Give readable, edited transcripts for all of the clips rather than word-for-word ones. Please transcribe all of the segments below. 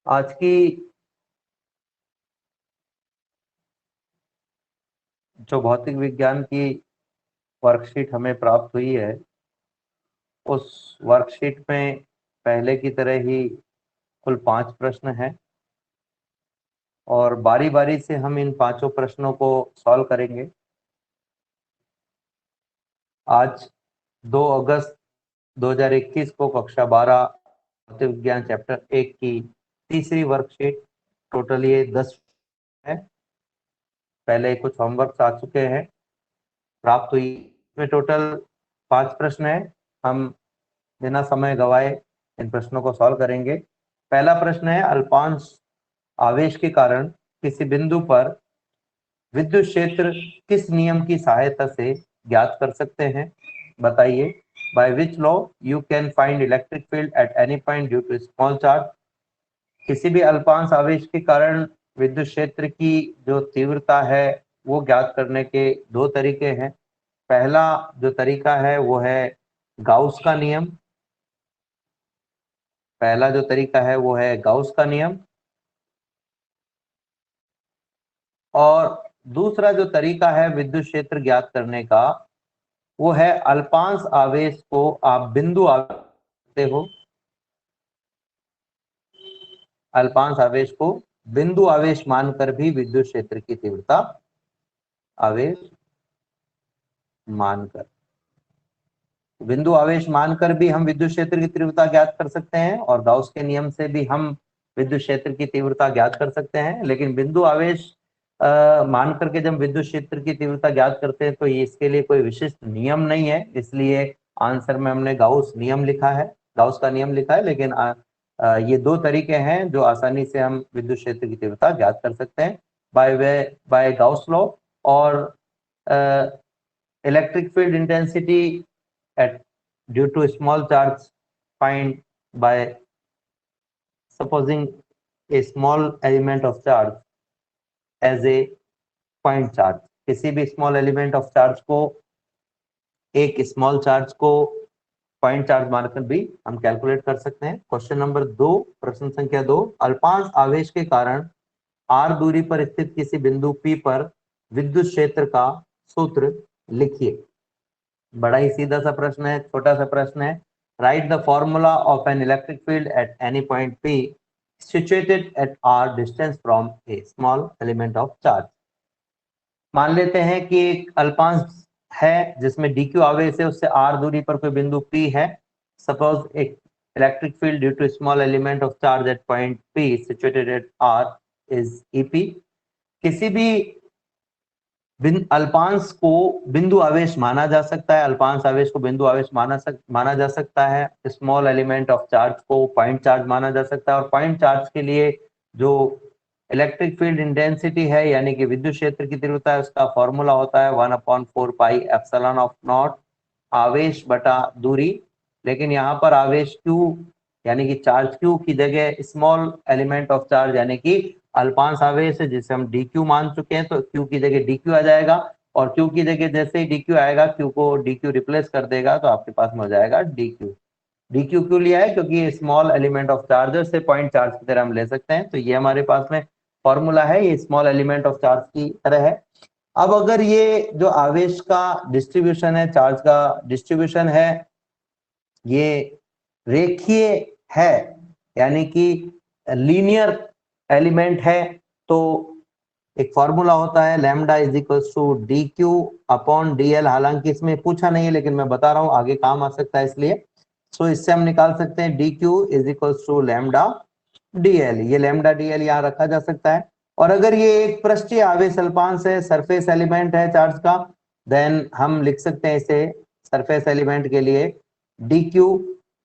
आज की जो भौतिक विज्ञान की वर्कशीट हमें प्राप्त हुई है, उस वर्कशीट में पहले की तरह ही कुल 5 प्रश्न हैं और बारी बारी से हम इन पांचों प्रश्नों को सॉल्व करेंगे। आज 2 अगस्त 2021 को कक्षा 12 भौतिक विज्ञान चैप्टर 1 की तीसरी वर्कशीट, टोटल ये 10 है। पहले कुछ होमवर्क आ चुके हैं, प्राप्त हुई। इसमें टोटल 5 प्रश्न है। हम बिना समय गवाए इन प्रश्नों को सॉल्व करेंगे। पहला प्रश्न है, अल्पांश आवेश के कारण किसी बिंदु पर विद्युत क्षेत्र किस नियम की सहायता से ज्ञात कर सकते हैं? बताइए। By which law you can find electric field at any point due to small charge. किसी भी अल्पांश आवेश के कारण विद्युत क्षेत्र की जो तीव्रता है वो ज्ञात करने के 2 तरीके हैं। पहला जो तरीका है वो है गाउस का नियम। पहला जो तरीका है वो है गाउस का नियम, और दूसरा जो तरीका है विद्युत क्षेत्र ज्ञात करने का वो है अल्पांश आवेश को आप बिंदु आवेश मानते हो। अल्पांश आवेश को बिंदु आवेश मानकर भी विद्युत क्षेत्र की तीव्रता आवेश मानकर बिंदु आवेश मानकर भी हम विद्युत क्षेत्र की तीव्रता ज्ञात कर सकते हैं, और गाउस के नियम से भी हम विद्युत क्षेत्र की तीव्रता ज्ञात कर सकते हैं। लेकिन बिंदु आवेश मान करके जब विद्युत क्षेत्र की तीव्रता ज्ञात करते हैं तो ये इसके लिए कोई विशिष्ट नियम नहीं है, इसलिए आंसर में हमने गाउस नियम लिखा है, गाउस का नियम लिखा है। लेकिन ये 2 तरीके हैं जो आसानी से हम विद्युत क्षेत्र की तीव्रता ज्ञात कर सकते हैं, बाय गाउस लॉ। और electric field intensity at due to small charge find by supposing a small element of charge as a point charge। किसी भी स्मॉल एलिमेंट ऑफ चार्ज को, एक स्मॉल चार्ज को पॉइंट चार्ज मानकर भी हम calculate कर सकते हैं। क्वेश्चन नंबर 2, प्रश्न संख्या 2, अल्पांश आवेश के कारण r दूरी पर स्थित किसी बिंदु P पर विद्युत क्षेत्र का सूत्र लिखिए। बड़ा ही सीधा सा प्रश्न है, छोटा सा प्रश्न है। Right the formula of an electric field at any point P situated at r distance from A small element of charge. मान लेते हैं कि एक अल्पांश है जिसमें dq आवेश है, उससे r दूरी पर कोई बिंदु P है। सपोज एक electric field due to small element of charge at point P situated at r is EP। किसी भी अल्पांश को बिंदु आवेश माना जा सकता है, अल्पांश आवेश को बिंदु आवेश माना जा सकता है। स्मॉल एलिमेंट ऑफ चार्ज को पॉइंट चार्ज माना जा सकता है, और पॉइंट चार्ज के लिए जो इलेक्ट्रिक फील्ड इंटेंसिटी है यानी कि विद्युत क्षेत्र की तीव्रता है, उसका फॉर्मूला होता है 1/4 पाई एप्सिलॉन ऑफ नॉट आवेश बटा दूरी। लेकिन यहाँ पर आवेश Q यानी कि चार्ज Q की जगह स्मॉल एलिमेंट ऑफ चार्ज यानी कि अल्पांश आवेश है जिसे हम dq मान चुके हैं, तो q की जगह dq आ जाएगा, और q की जगह जैसे ही dq आएगा q को dq रिप्लेस कर देगा तो आपके पास में हो जाएगा dq। dq क्यों लिया है? क्योंकि ये स्मॉल एलिमेंट ऑफ चार्ज से पॉइंट चार्ज की तरह हम ले सकते हैं, तो ये हमारे पास में फॉर्मूला है, ये स्मॉल एलिमेंट ऑफ चार्ज की तरह है। अब अगर ये जो आवेश का डिस्ट्रीब्यूशन है, चार्ज का डिस्ट्रीब्यूशन है, ये रेखीय है यानी कि लीनियर एलिमेंट है, तो एक फॉर्मूला होता है lambda is equal to D Q upon D L. हालांकि इसमें पूछा नहीं है लेकिन मैं बता रहा हूं, आगे काम आ सकता है इसलिए। सो इससे हम निकाल सकते हैं D Q is equal to lambda D L. ये लैम्डा डी एल यहाँ रखा जा सकता है। और अगर ये एक पृष्ठीय आवेश अल्पांश है, सरफेस एलिमेंट है चार्ज का, देन हम लिख सकते हैं इसे सरफेस एलिमेंट के लिए D Q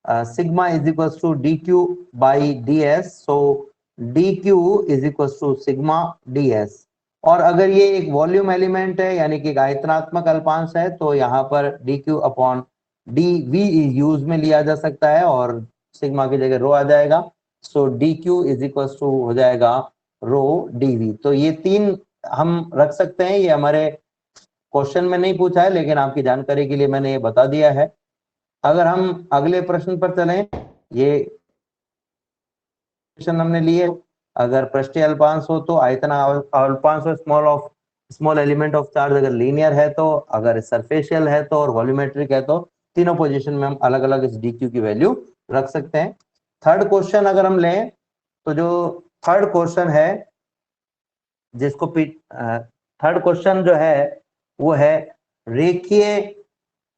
sigma is equal to D Q by D S. So D Q is equal to sigma D S. और अगर ये एक वॉल्यूम एलिमेंट है यानी कि आयतनात्मक अल्पांश है, तो यहाँ पर D Q upon D V use में लिया जा सकता है और सिग्मा की जगह रो आ जाएगा। So D Q is equal to हो जाएगा रो डी वी। तो ये 3 हम रख सकते हैं, ये हमारे क्वेश्चन में नहीं पूछा है लेकिन आपकी जानकारी के लिए मैंने ये बता दिया है। अगर हम अगले प्रश्न पर चलें, ये क्वेश्चन हमने लिए, अगर पृष्ठीय अल्पांश हो तो आयतन अल्पांश हो स्मॉल एलिमेंट ऑफ चार्ज, अगर लीनियर है तो, अगर सरफेशियल है तो, और वॉल्यूमेट्रिक है तो, तीनों पोजीशन में हम अलग अलग इस dq की वैल्यू रख सकते हैं। थर्ड क्वेश्चन अगर हम लें तो जो थर्ड क्वेश्चन है जिसको थर्ड क्वेश्चन जो है वो है रेखीय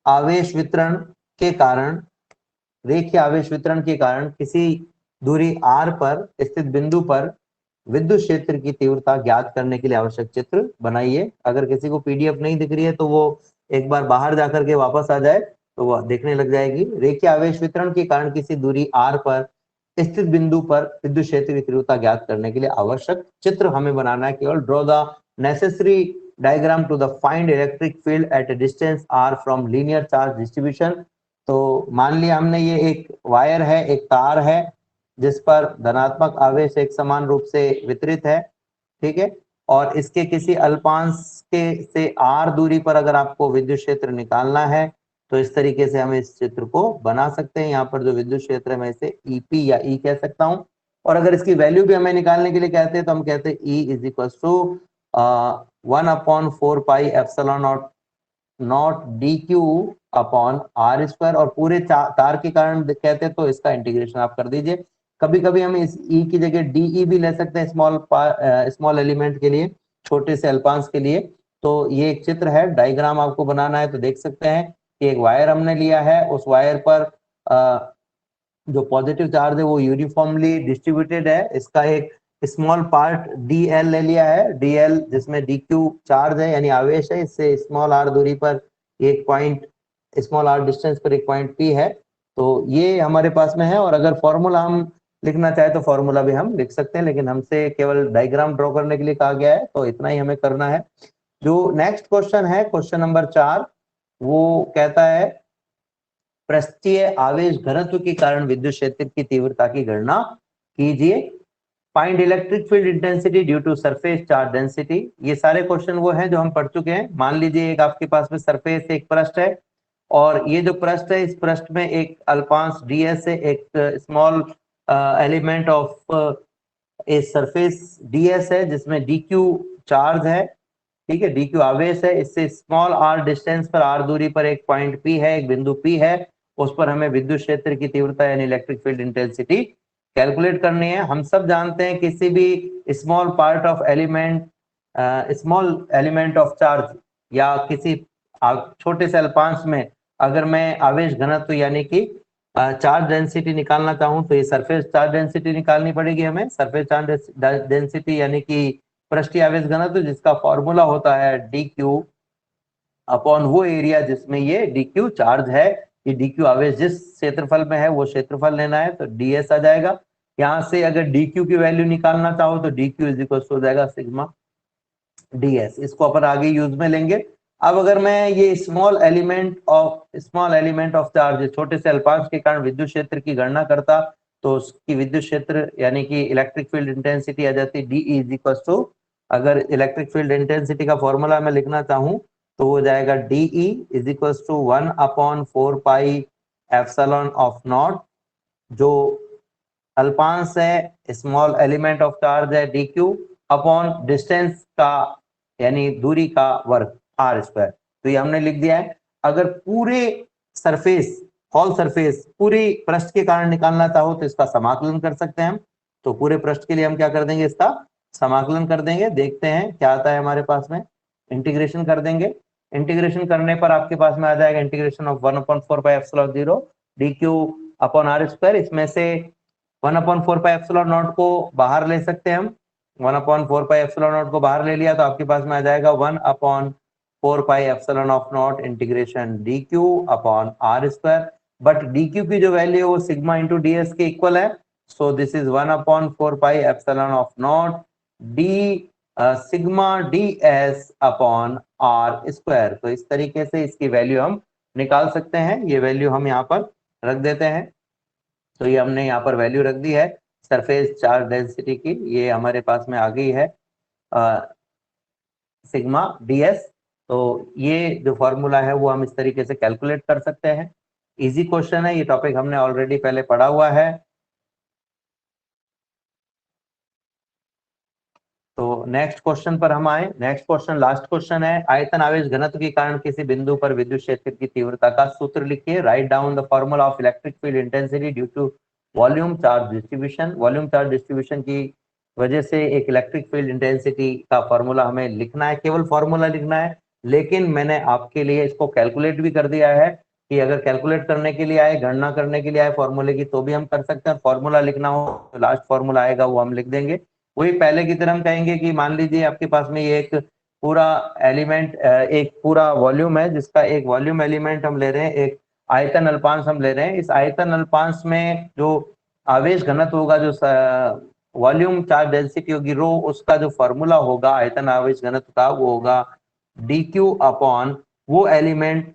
आवेश वितरण के कारण किसी दूरी r पर स्थित बिंदु पर विद्युत क्षेत्र की तीव्रता ज्ञात करने के लिए आवश्यक चित्र बनाइए। अगर किसी को पीडीएफ नहीं दिख रही है तो वो एक बार बाहर जाकर के वापस आ जाए तो वो देखने लग जाएगी। रेखीय आवेश वितरण के कारण किसी दूरी r पर स्थित बिंदु पर विद्युत क्षेत्र की तीव्रता ज्ञात करने के लिए आवश्यक चित्र हमें बनाना है। केवल draw the necessary diagram to the find electric field at a distance r from linear charge distribution. तो मान लिया हमने ये एक वायर है, एक तार है जिस पर धनात्मक आवेश एक समान रूप से वितरित है, ठीक है, और इसके किसी अल्पांश के से r दूरी पर अगर आपको विद्युत क्षेत्र निकालना है तो इस तरीके से हम इस चित्र को बना सकते हैं। यहाँ पर जो विद्युत क्षेत्र है मैं इसे EP या E कह सकता हूँ, और अगर इसकी वैल्यू भी हमें निकालने के लिए कहते हैं तो हम कहते हैं E is equal to 1/4 pi naught DQ upon R square, और पूरे तार के कारण कहते हैं तो इसका इंटीग्रेशन आप कर दीजिए। कभी कभी हम इस E की जगह DE भी ले सकते हैं स्मॉल एलिमेंट के लिए, छोटे से अल्पांश के लिए। तो ये एक चित्र है, डायग्राम आपको बनाना है तो देख सकते हैं कि एक वायर हमने लिया है, उस वायर पर जो पॉजिटिव चार्ज है वो यूनिफॉर्मली डिस्ट्रीब्यूटेड है। इसका एक स्मॉल पार्ट DL ले लिया है, DL जिसमें DQ चार्ज है यानी आवेश है, इससे स्मॉल r दूरी पर एक पॉइंट, स्मॉल r डिस्टेंस पर एक पॉइंट P है। तो ये हमारे पास में है, और अगर फॉर्मूला हम लिखना चाहे तो फॉर्मूला भी हम लिख सकते हैं, लेकिन हमसे केवल डायग्राम ड्रॉ करने के लिए कहा गया है तो इतना ही हमें करना है। जो नेक्स्ट क्वेश्चन है, क्वेश्चन नंबर 4, वो कहता है पृष्ठीय आवेश घनत्व के कारण विद्युत क्षेत्र की तीव्रता की गणना कीजिए। Find electric field intensity due to surface charge density. ये सारे क्वेश्चन वो हैं जो हम पढ़ चुके हैं। मान लीजिए एक आपके पास में सरफेस एक पृष्ठ है, और ये जो पृष्ठ है इस पृष्ठ में एक अल्पांश ds है, एक small element of a surface ds है जिसमें dq चार्ज है, ठीक है, dq आवेश है, इससे स्मॉल r डिस्टेंस पर r दूरी पर एक पॉइंट P है, एक बिंदु P है, उस पर हमें विद्युत क्षेत्र की तीव्रता यानी इलेक्ट्रिक फील्ड इंटेंसिटी कैलकुलेट करनी है। हम सब जानते हैं किसी भी small part of element, small element of charge या किसी छोटे से अल्पांश में अगर मैं आवेश घनत्व यानी कि चार्ज डेंसिटी निकालना चाहूं तो ये सरफेस चार्ज डेंसिटी निकालनी पड़ेगी हमें। सरफेस चार्ज डेंसिटी यानी कि पृष्ठीय आवेश घनत्व, जिसका फॉर्मूला होता है DQ अपॉन वो एरिया जिसमें ये DQ चार्ज है। ये DQ आवेश जिस क्षेत्रफल में है वो क्षेत्रफल लेना है, तो DS आ जाएगा। यहाँ से अगर DQ की वैल्यू निकालना चाहो तो DQ इज इक्वल हो जाएगा सिग्मा DS। इसको अपन आगे यूज में लेंगे। अब अगर मैं ये स्मॉल एलिमेंट ऑफ चार्ज, छोटे से अल्पांश के कारण विद्युत क्षेत्र की गणना करता तो उसकी विद्युत क्षेत्र यानी कि इलेक्ट्रिक फील्ड इंटेंसिटी आ जाती है DE इज इक्वल टू, अगर इलेक्ट्रिक फील्ड इंटेंसिटी का फॉर्मूला मैं लिखना चाहूँ तो हो जाएगा DE is equal to 1/4 pi epsilon of naught, जो अल्पांश है स्मॉल एलिमेंट ऑफ चार्ज है DQ अपॉन डिस्टेंस का यानी दूरी का वर्ग R स्क्वायर। तो ये हमने लिख दिया है। अगर पूरे सरफेस, होल सरफेस, पूरी पृष्ठ के कारण निकालना चाहो तो इसका समाकलन कर सकते हैं हम। तो पूरे पृष्ठ के लिए हम क्या कर देंगे, इसका समाकलन कर देंगे। देखते हैं क्या आता है हमारे पास में, इंटीग्रेशन कर देंगे। इंटीग्रेशन करने पर आपके पास में आ जाएगा integration of 1/4 pi epsilon 0 DQ upon R square. इसमें से 1/4 पाई एप्सिलॉन नॉट को बाहर ले सकते हैं हम। 1/4 पाई एप्सिलॉन नॉट को बाहर ले लिया तो आपके पास में आ जाएगा 1/4 pi epsilon of naught integration DQ upon R square. But DQ की जो वैल्यू है वो सिग्मा इंटू DS के इक्वल है, so this is 1/4 pi epsilon of not D sigma DS upon R square. तो इस तरीके से इसकी वैल्यू हम निकाल सकते हैं। ये वैल्यू हम यहाँ पर रख देते हैं। तो ये हमने यहाँ पर वैल्यू रख दी है सरफेस चार्ज डेंसिटी की, ये हमारे पास में आ गई है सिग्मा DS। तो ये जो फॉर्मूला है वो हम इस तरीके से कैलकुलेट कर सकते हैं। इजी क्वेश्चन है, ये टॉपिक हमने ऑलरेडी पहले पढ़ा हुआ है। नेक्स्ट क्वेश्चन पर हम आए। नेक्स्ट क्वेश्चन लास्ट क्वेश्चन है, आयतन आवेश घनत्व के कारण किसी बिंदु पर विद्युत क्षेत्र की तीव्रता का सूत्र लिखिए। Write down the formula of electric field intensity due to volume charge distribution. Volume charge distribution की वजह से एक इलेक्ट्रिक फील्ड इंटेंसिटी का फॉर्मूला हमें लिखना है, केवल फॉर्मूला लिखना है। लेकिन मैंने आपके लिए इसको कैलकुलेट भी कर दिया है कि अगर कैलकुलेट करने के लिए आए, गणना करने के लिए आए फॉर्मूले की, तो भी हम कर सकते हैं। फॉर्मूला लिखना हो तो लास्ट फॉर्मूला आएगा वो हम लिख देंगे। वही पहले की तरह हम कहेंगे कि मान लीजिए आपके पास में ये एक पूरा एलिमेंट, एक पूरा वॉल्यूम है जिसका एक वॉल्यूम एलिमेंट हम ले रहे हैं, एक आयतन अल्पांश हम ले रहे हैं। इस आयतन अल्पांश में जो आवेश घनत्व होगा, जो वॉल्यूम चार्ज डेंसिटी होगी रो, उसका जो फॉर्मूला होगा आयतन आवेश घनत्व का, वो होगा dq अपॉन वो एलिमेंट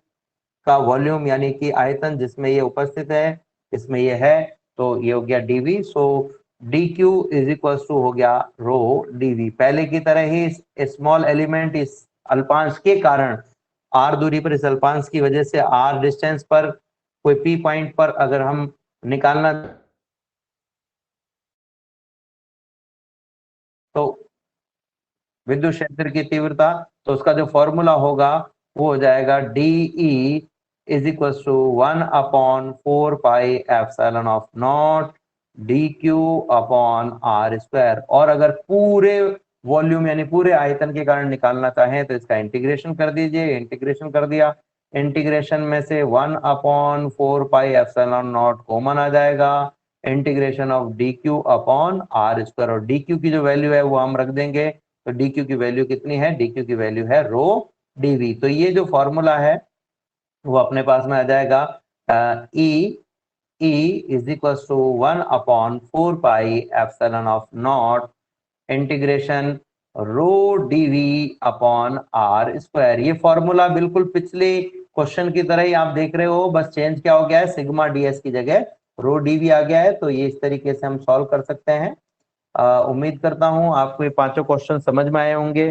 का वॉल्यूम यानी कि आयतन जिसमें ये उपस्थित है, इसमें ये है, तो ये हो गया dv। So dq is equal to हो गया रो dv। पहले की तरह ही स्मॉल एलिमेंट इस अल्पांश के कारण, r दूरी पर इस अल्पांश की वजह से r डिस्टेंस पर कोई p पॉइंट पर अगर हम निकालना तो विद्युत क्षेत्र की तीव्रता, तो उसका जो फॉर्मूला होगा वो हो जाएगा DE is equal to 1 upon 4 pi epsilon of naught DQ upon R square. और अगर पूरे वॉल्यूम यानी पूरे आयतन के कारण निकालना चाहें तो इसका इंटीग्रेशन कर दीजिए। इंटीग्रेशन कर दिया, इंटीग्रेशन में से 1 upon 4 pi epsilon nought common आ जाएगा, integration of DQ upon R square. और DQ की जो वैल्यू है वो हम रख देंगे, तो DQ की वैल्यू कितनी है, DQ की वैल्यू है रो dV। तो ये जो फॉर्मूला है वो अपने पास में आ जाएगा E is equal to 1 upon 4 pi epsilon of naught integration rho dV upon R square. ये फॉर्मूला बिल्कुल पिछले क्वेश्चन की तरह ही आप देख रहे हो, बस चेंज क्या हो गया है, सिग्मा ds की जगह रो dV आ गया है। तो ये इस तरीके से हम सॉल्व कर सकते हैं। उम्मीद करता हूं आपको ये पांचों क्वेश्चन समझ में आए होंगे।